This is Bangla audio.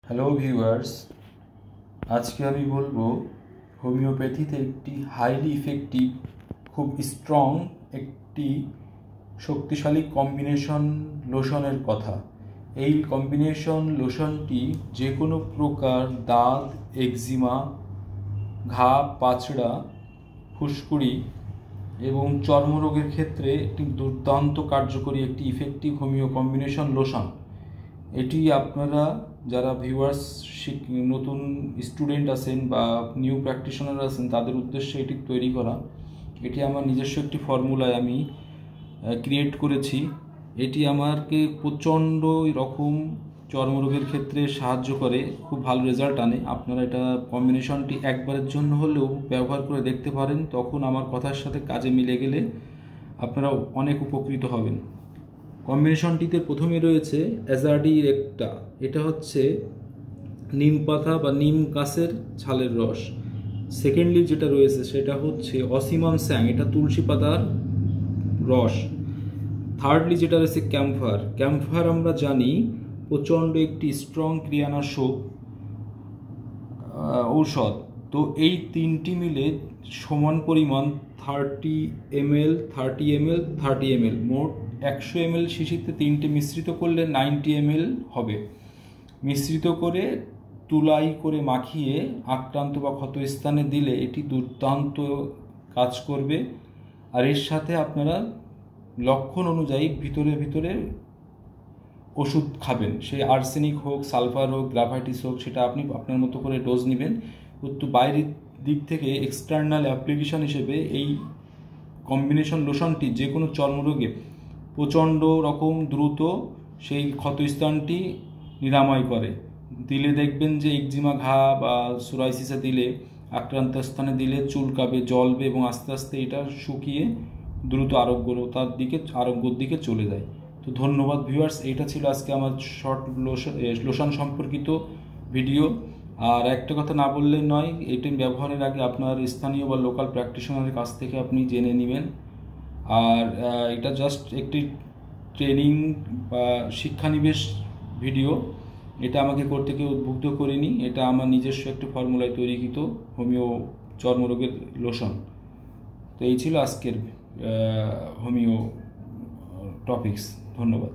হ্যালো ভিউয়ার্স, আজকে আমি বলবো হোমিওপ্যাথিতে একটি হাইলি ইফেক্টিভ, খুব স্ট্রং একটি শক্তিশালী কম্বিনেশন লোশনের কথা। এই কম্বিনেশন লোশনটি যে কোনো প্রকার দাঁত, এক্সিমা, ঘা, পাচড়া, ফুসকুড়ি এবং চর্মরোগের ক্ষেত্রে একটি দুর্দান্ত কার্যকরী একটি ইফেক্টিভ হোমিও কম্বিনেশন লোশন। এটি আপনারা যারা ভিউয়ার্স নতুন স্টুডেন্ট আছেন বা নিউ প্র্যাকটিশনার আছেন তাদের উদ্দেশ্যে এটি তৈরি করা। এটি আমার নিজস্ব একটি ফর্মুলায় আমি ক্রিয়েট করেছি। এটি আমাকে প্রচণ্ড রকম চর্মরোগের ক্ষেত্রে সাহায্য করে, খুব ভালো রেজাল্ট আনে। আপনারা এটা কম্বিনেশনটি একবারের জন্য হলেও ব্যবহার করে দেখতে পারেন, তখন আমার কথার সাথে কাজে মিলে গেলে আপনারা অনেক উপকৃত হবেন। কম্বিনেশনটিতে প্রথমে রয়েছে অ্যাজাডি রেক্টা, এটা হচ্ছে নিম পাতা বা নিম গাছের ছালের রস। সেকেন্ডলি যেটা রয়েছে সেটা হচ্ছে অসিমাম স্যাং, এটা তুলসী পাতার রস। থার্ডলি যেটা রয়েছে ক্যাম্ফার। ক্যাম্ফার আমরা জানি প্রচণ্ড একটি স্ট্রং ক্রিয়ানাশক ঔষধ। তো এই তিনটি মিলে সমান পরিমাণ 30 ml 30 ml মোট 100 ml শিশিতে তিনটে মিশ্রিত করলে 90 ml হবে। মিশ্রিত করে তুলাই করে মাখিয়ে আক্রান্ত বা ক্ষত স্থানে দিলে এটি দুর্দান্ত কাজ করবে। আর এর সাথে আপনারা লক্ষণ অনুযায়ী ভিতরে ওষুধ খাবেন, সেই আর্সেনিক হোক, সালফার হোক, গ্রাফাইটিস হোক, সেটা আপনি আপনার মতো করে ডোজ নেবেন। কিন্তু বাইরের দিক থেকে এক্সটার্নাল অ্যাপ্লিকেশন হিসেবে এই কম্বিনেশন লোশনটি যে কোনো চর্মরোগে প্রচণ্ড রকম দ্রুত সেই ক্ষতস্থানটি নিরাময় করে। দিলে দেখবেন যে এক্সিমা, ঘা বা সোরাইসিসে দিলে, আক্রান্ত স্থানে দিলে চুলকাবে, জ্বলবে এবং আস্তে আস্তে এটা শুকিয়ে দ্রুত আরোগ্যর দিকে চলে যায়। তো ধন্যবাদ ভিউয়ার্স, এটা ছিল আজকে আমার শর্ট লোশন সম্পর্কিত ভিডিও। আর একটা কথা না বললে নয়, এটি ব্যবহারের আগে আপনার স্থানীয় বা লোকাল প্র্যাকটিশনারের কাছ থেকে আপনি জেনে নেবেন। আর এটা জাস্ট একটি ট্রেনিং বা শিক্ষানিবেশ ভিডিও, এটা আমাকে করতে কেউ উদ্বুদ্ধ করেনি। এটা আমার নিজস্ব একটি ফর্মুলায় তৈরিকৃত হোমিও চর্মরোগের লোশন। তো এই ছিল আজকের হোমিও টপিকস। ধন্যবাদ।